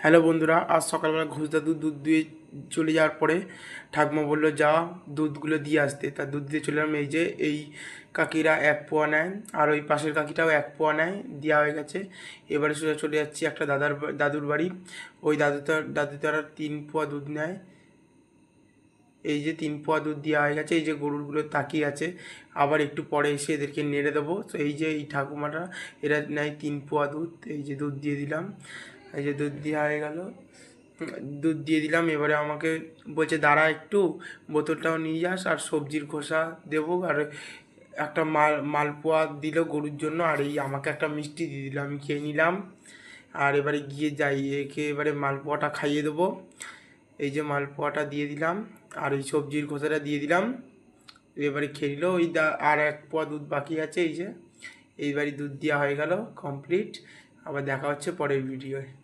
Hello বন্ধুরা, আজ সকালবেলা ঘোষ দাদু দুধ দিয়ে চলে যাওয়ার পরে ঠাকুমা বললো যা দুধগুলো দিয়ে আসতে। তা দুধ দিয়ে চলে এলাম। এই যে এই কাকিরা 1 পোয়া নেয়, আর ওই পাশের কাকিটাও 1 পোয়া নেয়, দেওয়া হয়ে গেছে। এবারে সোজা চলে যাচ্ছি একটা দাদুর বাড়ি। ওই দাদু তারা 3 পোয়া দুধ নেয়। এই যে 3 পোয়া দুধ দেওয়া হয়ে গেছে। এই যে গরুরগুলো তাকিয়ে আছে, আবার একটু পরে এসে এদেরকে নেড়ে দেবো। তো এই যে এই ঠাকুমাটা, এরা নেয় 3 পোয়া দুধ। এই যে দুধ দিয়ে দিলাম, এই যে দুধ দেওয়া হয়ে গেল, দুধ দিয়ে দিলাম। এবারে আমাকে বলছে দাঁড়া একটু, বোতলটাও নিয়ে যাস, আর সবজির খোসা দেবো, আর একটা মালপোয়া দিল গরুর জন্য, আর এই আমাকে একটা মিষ্টি দিয়ে দিল, আমি খেয়ে নিলাম। আর এবারে গিয়ে যাই, একে এবারে মালপোয়াটা খাইয়ে দেবো। এই যে মালপোয়াটা দিয়ে দিলাম, আর এই সবজির খোসাটা দিয়ে দিলাম। এবারে খেয়ে নিল। ওই আর 1 পোয়া দুধ বাকি আছে। এই যে এইবারই দুধ দেওয়া হয়ে গেল, কমপ্লিট। আবার দেখা হচ্ছে পরের ভিডিওয়।